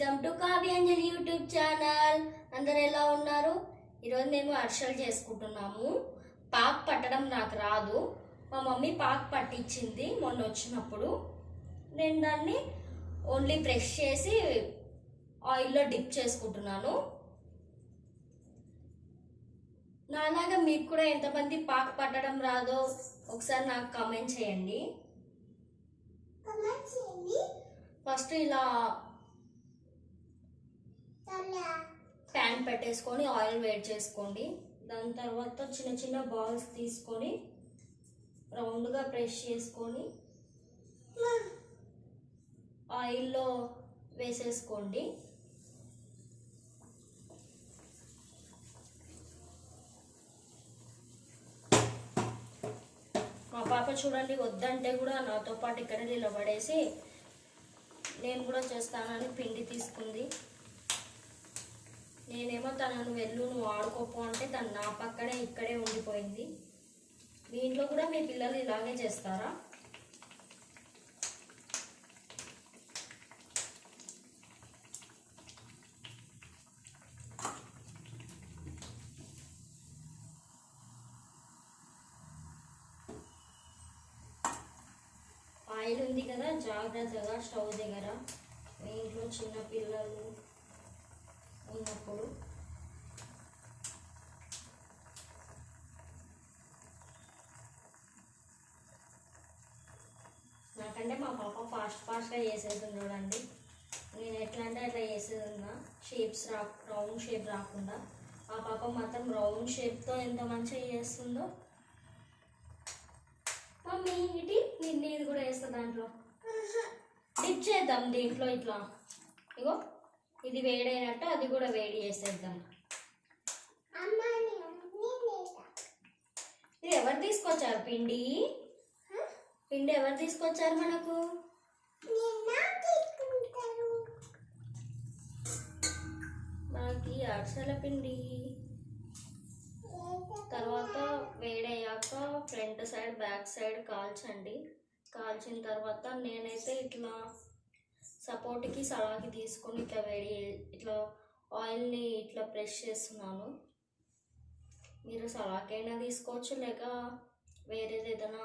Welcome to Kavyanjali YouTube channel. అందరు ఎలా ఉన్నారు? ఈరోజు మేము అరిసెలు చేసుకుంటున్నాము. పాక్ పట్టడం నాకు రాదు, మా మమ్మీ పాక్ పట్టించింది మొన్న వచ్చినప్పుడు. నేను దాన్ని ఓన్లీ ప్రెస్ చేసి ఆయిల్లో డిప్ చేసుకుంటున్నాను. నాలాగా మీకు కూడా ఎంతమంది పాక్ పట్టడం రాదో ఒకసారి నాకు కామెంట్ చేయండి. ఫస్ట్ ఇలా ప్యాన్ పెట్టేసుకొని ఆయిల్ వేడి చేసుకోండి. దాని తర్వాత చిన్న చిన్న బాల్స్ తీసుకొని రౌండ్గా ప్రెస్ చేసుకొని ఆయిల్లో వేసేసుకోండి. మా పాప చూడండి వద్దంటే కూడా నాతో పాటు ఇక్కడ నిలబడేసి నేను కూడా చేస్తానని పిండి తీసుకుంది. నేనేమో తనను వెళ్ళు నువ్వు ఆడుకోపో అంటే తను నా పక్కనే ఇక్కడే ఉండిపోయింది. మీ ఇంట్లో కూడా మీ పిల్లలు ఇలాగే చేస్తారా? ఆయిల్ ఉంది కదా, జాగ్రత్తగా స్టవ్ దగ్గర. మీ ఇంట్లో చిన్న పిల్లలు ఉన్నప్పుడు నాకంటే మా పాప ఫాస్ట్గా చేసేది చూడండి. నేను ఎట్లా అంటే అట్లా చేసేది ఉన్నా, రౌండ్ షేప్ రాకుండా. ఆ పాప మాత్రం రౌండ్ షేప్తో ఎంత మంచిగా చేస్తుందో. మమ్మీ ఇది కూడా వేస్తా దాంట్లో డిప్ చేద్దాం. దీంట్లో ఇట్లా ఇగో ఇది వేడైనట్టు అది కూడా వేడి చేసేద్దాం. ఇది ఎవరు తీసుకొచ్చారు పిండి? పిండి ఎవరు తీసుకొచ్చారు మనకు? మనకి అరిసెల పిండి. తర్వాత వేడయ్యాక ఫ్రంట్ సైడ్ బ్యాక్ సైడ్ కాల్చండి. కాల్చిన తర్వాత నేనైతే ఇట్లా సపోర్ట్కి సలాకి తీసుకొని ఇట్లా ఆయిల్ని ఇట్లా ప్రెస్ చేస్తున్నాను. మీరు సలాకైనా తీసుకోవచ్చు, లేక వేరేది ఏదైనా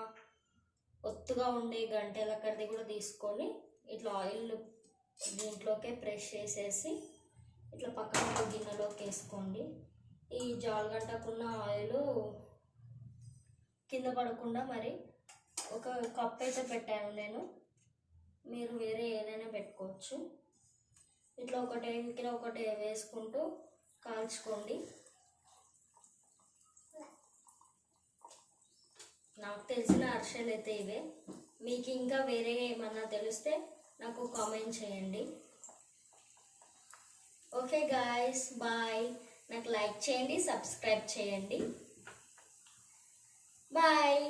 ఒత్తుగా ఉండే గంటెలక్కడిది కూడా తీసుకొని ఇట్లా ఆయిల్ దీంట్లోకే ప్రెస్ చేసేసి ఇట్లా పక్కన గిన్నెలోకి వేసుకోండి. ఈ జాలగంటకున్న ఆయిల్ కింద పడకుండా మరి ఒక కప్ అయితే పెట్టాను నేను. మీరు వేరే ఏదైనా పెట్టుకోవచ్చు. ఇట్లా ఒకటి వేసుకుంటూ కాల్చుకోండి. నాకు తెలిసిన అరిసెలు అయితే ఇవే. మీకు ఇంకా వేరే ఏమన్నా తెలిస్తే నాకు కామెంట్ చేయండి. Okay guys, bye. నాకు లైక్ చేయండి, సబ్స్క్రైబ్ చేయండి. బాయ్.